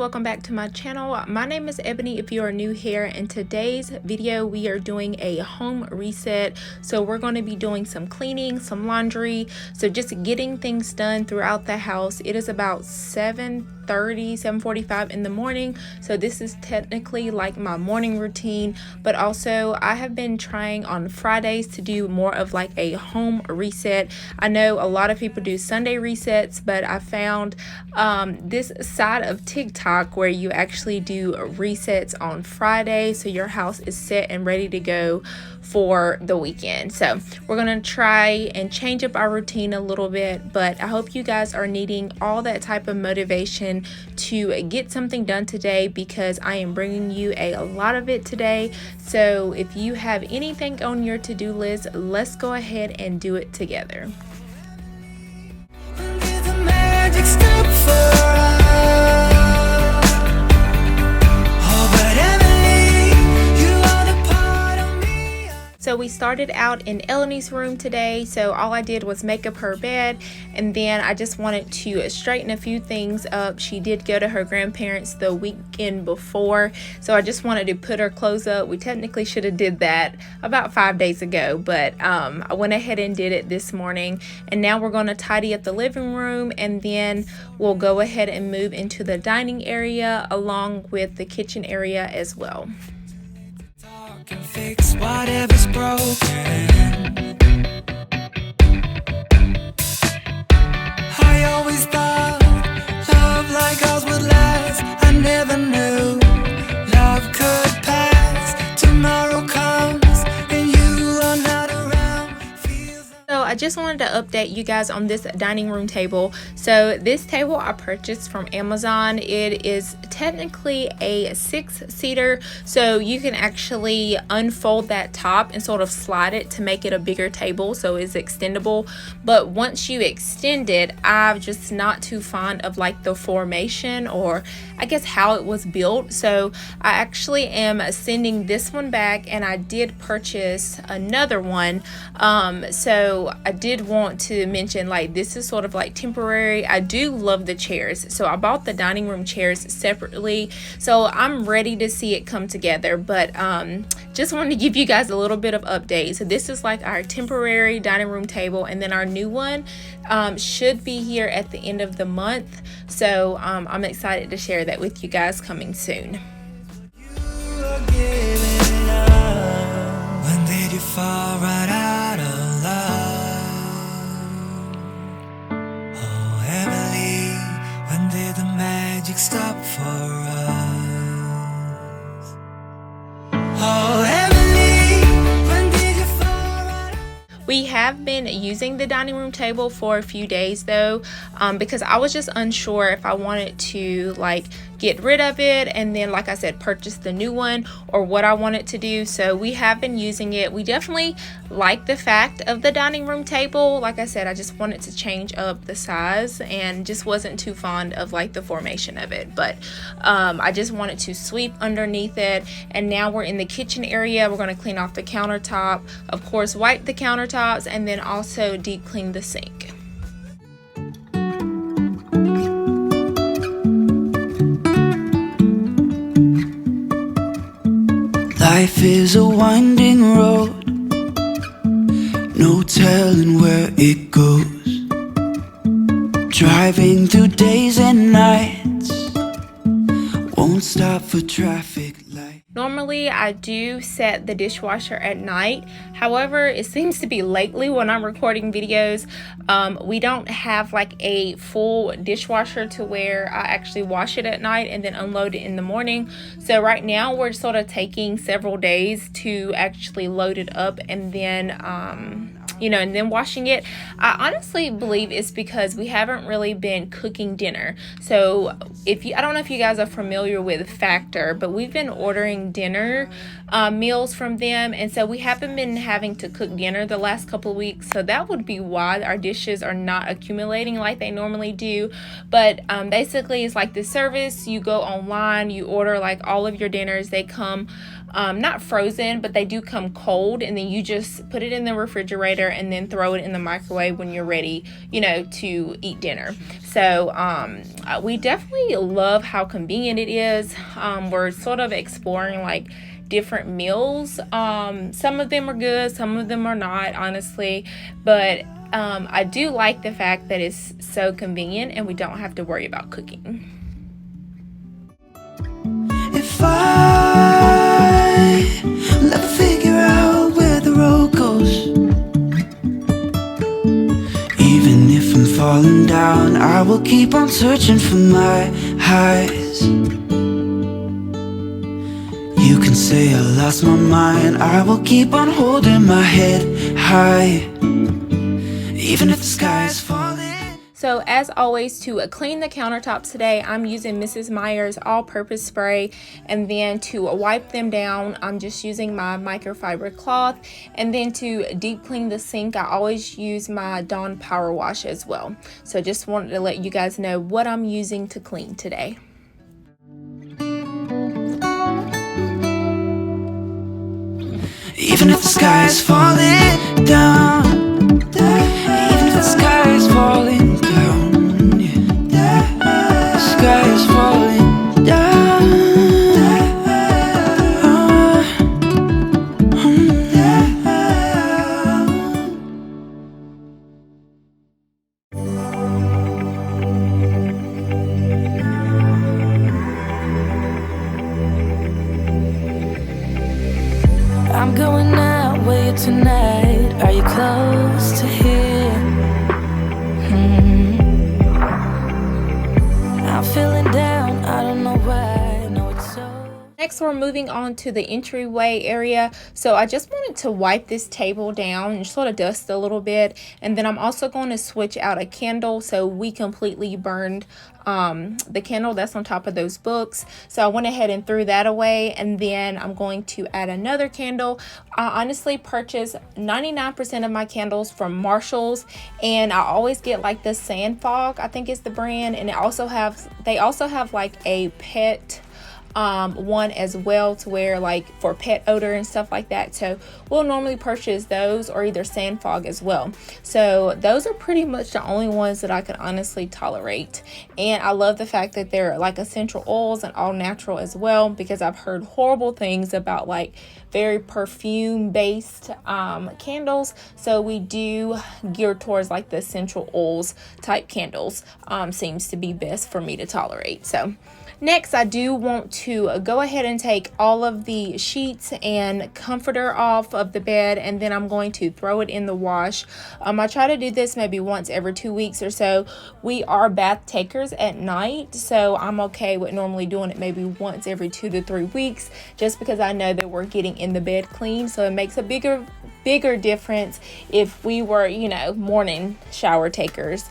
welcome back to my channel. My name is Ebony if you are new here. In today's video we are doing a home reset, so we're going to be doing some cleaning, some laundry, so just getting things done throughout the house. It is about 7:45 in the morning, so this is technically like my morning routine, but also I have been trying on Fridays to do more of like a home reset. I know a lot of people do Sunday resets, but I found this side of TikTok where you actually do resets on Friday, so your house is set and ready to go for the weekend. So we're gonna try and change up our routine a little bit, but I hope you guys are needing all that type of motivation to get something done today, because I am bringing you a lot of it today. So if you have anything on your to-do list, let's go ahead and do it together. So we started out in Eleni's room today, so all I did was make up her bed, and then I just wanted to straighten a few things up. She did go to her grandparents the weekend before, so I just wanted to put her clothes up. We technically should have did that about 5 days ago, but I went ahead and did it this morning, and now we're going to tidy up the living room, and then we'll go ahead and move into the dining area along with the kitchen area as well. Can fix whatever's broken. I always thought love like ours would last. I never knew love could pass. Tomorrow comes and you are not around. So I just wanted to update you guys on this dining room table. So this table I purchased from Amazon. It is technically a 6-seater, so you can actually unfold that top and sort of slide it to make it a bigger table, so it's extendable. But once you extend it, I'm just not too fond of like the formation, or I guess how it was built. So I actually am sending this one back, and I did purchase another one. So I did want to mention, like, this is sort of like temporary. I do love the chairs, so I bought the dining room chairs separately, so I'm ready to see it come together. But just wanted to give you guys a little bit of update. So this is like our temporary dining room table, and then our new one should be here at the end of the month. So I'm excited to share that with you guys coming soon. When did you fall right out of love? Oh, Emily, when did the magic stop for us? Oh, Emily, when did you fall right out? We have been using the dining room table for a few days though, because I was just unsure if I wanted to like get rid of it and then, like I said, purchase the new one, or what I wanted to do. So we have been using it. We definitely like the fact of the dining room table. Like I said, I just wanted to change up the size and just wasn't too fond of like the formation of it, but I just wanted to sweep underneath it. And now we're in the kitchen area. We're going to clean off the countertop, of course wipe the countertops, and then also deep clean the sink. Life is a winding road, no telling where it goes. Driving through days and nights, won't stop for traffic light. Normally I do set the dishwasher at night. However, it seems to be lately when I'm recording videos, we don't have like a full dishwasher to where I actually wash it at night and then unload it in the morning. So right now we're sort of taking several days to actually load it up, and then and then washing it. I honestly believe it's because we haven't really been cooking dinner. So I don't know if you guys are familiar with Factor, but we've been ordering dinner meals from them, and so we haven't been having to cook dinner the last couple of weeks. So that would be why our dishes are not accumulating like they normally do. But basically it's like this service. You go online, you order like all of your dinners. They come not frozen, but they do come cold, and then you just put it in the refrigerator later and then throw it in the microwave when you're ready, you know, to eat dinner. So we definitely love how convenient it is. We're sort of exploring like different meals. Some of them are good, some of them are not, honestly, but I do like the fact that it's so convenient and we don't have to worry about cooking. If I never figure out where the road goes, even if I'm falling down, I will keep on searching for my highs. You can say I lost my mind, I will keep on holding my head high, even if the sky is falling. So as always, to clean the countertops today, I'm using Mrs. Meyer's all-purpose spray, and then to wipe them down, I'm just using my microfiber cloth, and then to deep clean the sink, I always use my Dawn Power Wash as well. So just wanted to let you guys know what I'm using to clean today. Even if the sky is falling down, even if the sky is falling down, yeah. The sky is falling down, I'm going out with you tonight. Are you close to here? I'm feeling down, I don't know why. No, it's so. Next, we're moving on to the entryway area. So I just wanted to wipe this table down and sort of dust a little bit. And then I'm also going to switch out a candle. So we completely burned the candle that's on top of those books. So I went ahead and threw that away. And then I'm going to add another candle. I honestly purchase 99% of my candles from Marshall's. And I always get like the Sand Fog, I think is the brand. And they also have like a pet one as well, to where like for pet odor and stuff like that. So we'll normally purchase those, or either Sand Fog as well. So those are pretty much the only ones that I can honestly tolerate. And I love the fact that they're like essential oils and all natural as well, because I've heard horrible things about like very perfume based candles. So we do gear towards like the essential oils type candles. Seems to be best for me to tolerate. So next, I do want to go ahead and take all of the sheets and comforter off of the bed, and then I'm going to throw it in the wash. I try to do this maybe once every 2 weeks or so. We are bath takers at night, so I'm okay with normally doing it maybe once every 2 to 3 weeks, just because I know that we're getting in the bed clean. So it makes a bigger difference if we were, you know, morning shower takers,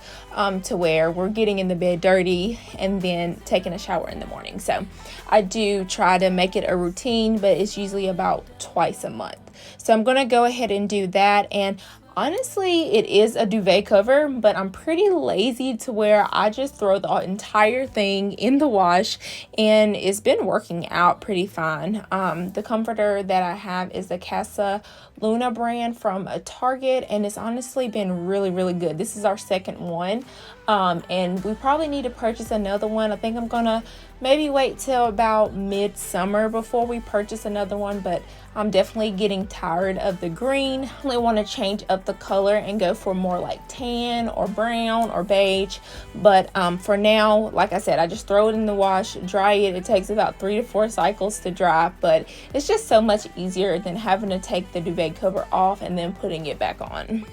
to where we're getting in the bed dirty and then taking a shower in the morning. So I do try to make it a routine, but it's usually about twice a month. So I'm going to go ahead and do that. And honestly, it is a duvet cover, but I'm pretty lazy to where I just throw the entire thing in the wash, and it's been working out pretty fine. The comforter that I have is the Casa Luna brand from a Target, and it's honestly been really, really good. This is our second one, and we probably need to purchase another one. I think I'm gonna maybe wait till about midsummer before we purchase another one, but I'm definitely getting tired of the green. I really want to change up the color and go for more like tan or brown or beige. But for now, like I said, I just throw it in the wash, dry it. It takes about 3 to 4 cycles to dry, but it's just so much easier than having to take the duvet cover off and then putting it back on.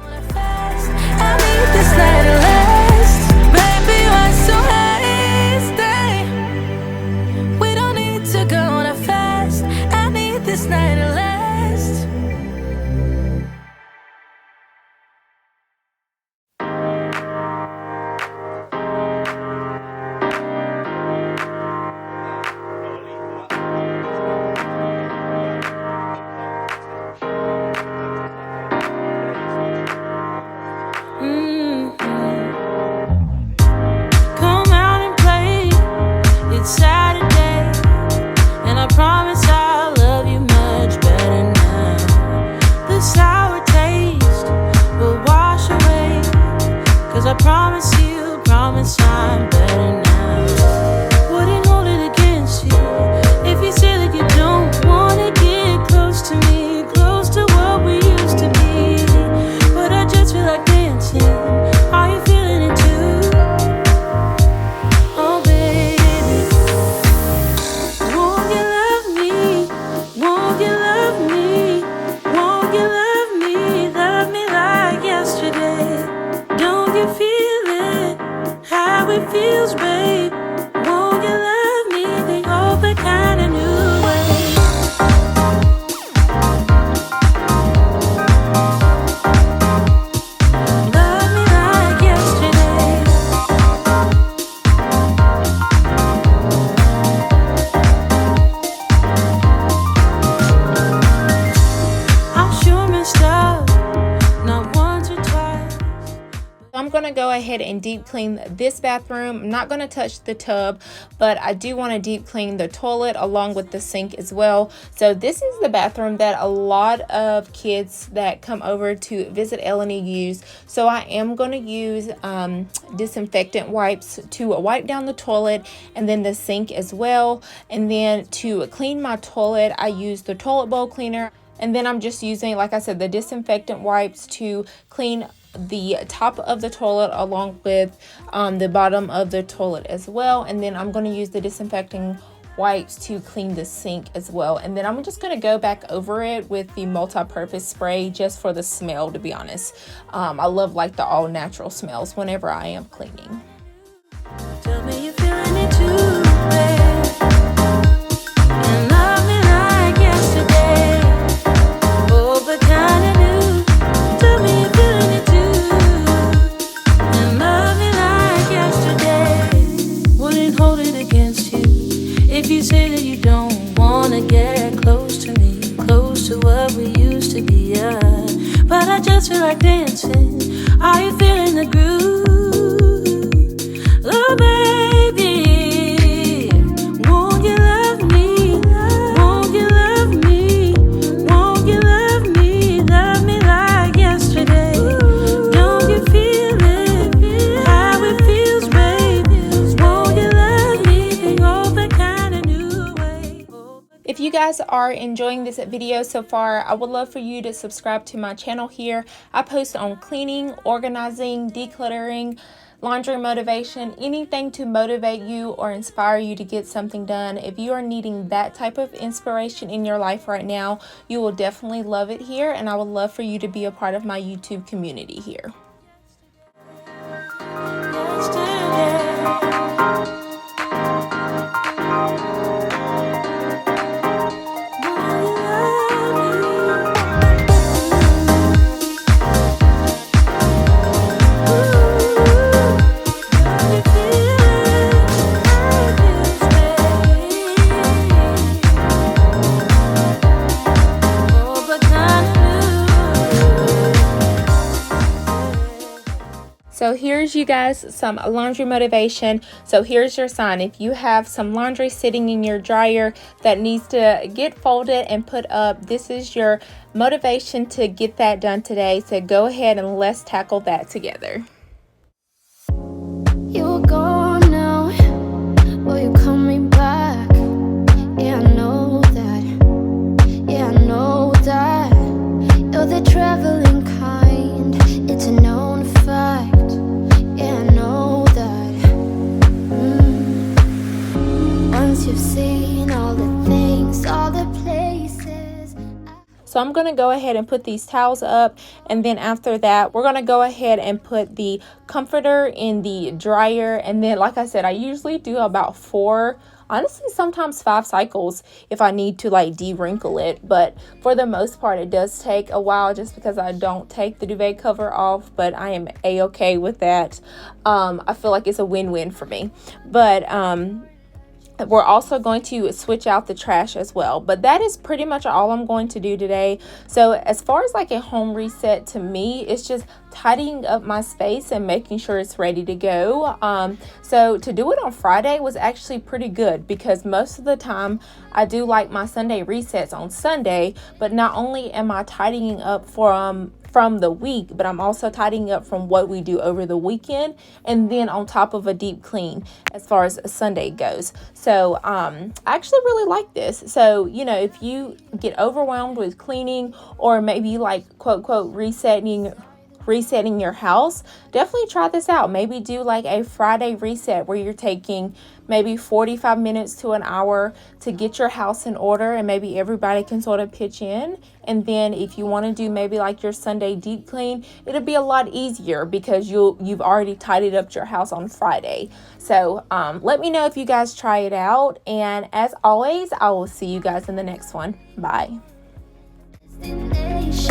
I need this night to last. Baby, why so hasty? We don't need to go on a fast. I need this night to last. ahead and deep clean this bathroom. I'm not going to touch the tub, but I do want to deep clean the toilet along with the sink as well. So this is the bathroom that a lot of kids that come over to visit Eleni use. So I am going to use disinfectant wipes to wipe down the toilet and then the sink as well. And then to clean my toilet, I use the toilet bowl cleaner. And then I'm just using, like I said, the disinfectant wipes to clean the top of the toilet along with the bottom of the toilet as well. And then I'm going to use the disinfecting wipes to clean the sink as well. And then I'm just going to go back over it with the multi-purpose spray just for the smell, to be honest. I love like the all natural smells whenever I am cleaning. Tell me you're feeling it too, babe. And love me like yesterday. Oh, but kinda new. Tell me you're feeling it too. And love me like yesterday. Wouldn't hold it against you if you say that you don't wanna get close to me, close to what we used to be, yeah. But I just feel like dancing. Are you feeling the groove? Oh, baby, won't you love me? Won't you love me? Won't you love me? Love me like yesterday. Don't you feel it? How it feels, baby. Won't you love me? Oh, that kind of new way. If you guys are enjoying this video so far, I would love for you to subscribe to my channel here. I post on cleaning, organizing, decluttering, laundry motivation, anything to motivate you or inspire you to get something done. If you are needing that type of inspiration in your life right now, you will definitely love it here, and I would love for you to be a part of my YouTube community here. So here's you guys some laundry motivation. So here's your sign. If you have some laundry sitting in your dryer that needs to get folded and put up, this is your motivation to get that done today. So go ahead and let's tackle that together. You're gone now, will you coming back? Yeah, I know that. Yeah, I know that. You're the traveling kind. It's a known fact. Yeah, I know that. Once you've seen all the things, all the places. So I'm going to go ahead and put these towels up, and then after that we're going to go ahead and put the comforter in the dryer. And then, like I said, I usually do about 4, honestly sometimes 5 cycles if I need to like de-wrinkle it, but for the most part it does take a while just because I don't take the duvet cover off, but I am a-okay with that. I feel like it's a win-win for me. But we're also going to switch out the trash as well. But that is pretty much all I'm going to do today. So as far as like a home reset, to me, it's just tidying up my space and making sure it's ready to go. So to do it on Friday was actually pretty good because most of the time I do like my Sunday resets on Sunday, but not only am I tidying up from the week, but I'm also tidying up from what we do over the weekend, and then on top of a deep clean as far as Sunday goes. So I actually really like this. So, you know, if you get overwhelmed with cleaning, or maybe like quote resetting your house, definitely try this out. Maybe do like a Friday reset where you're taking maybe 45 minutes to an hour to get your house in order, and maybe everybody can sort of pitch in. And then if you want to do maybe like your Sunday deep clean, it'll be a lot easier because you've already tidied up your house on Friday. So let me know if you guys try it out, and as always, I will see you guys in the next one. Bye. Destination.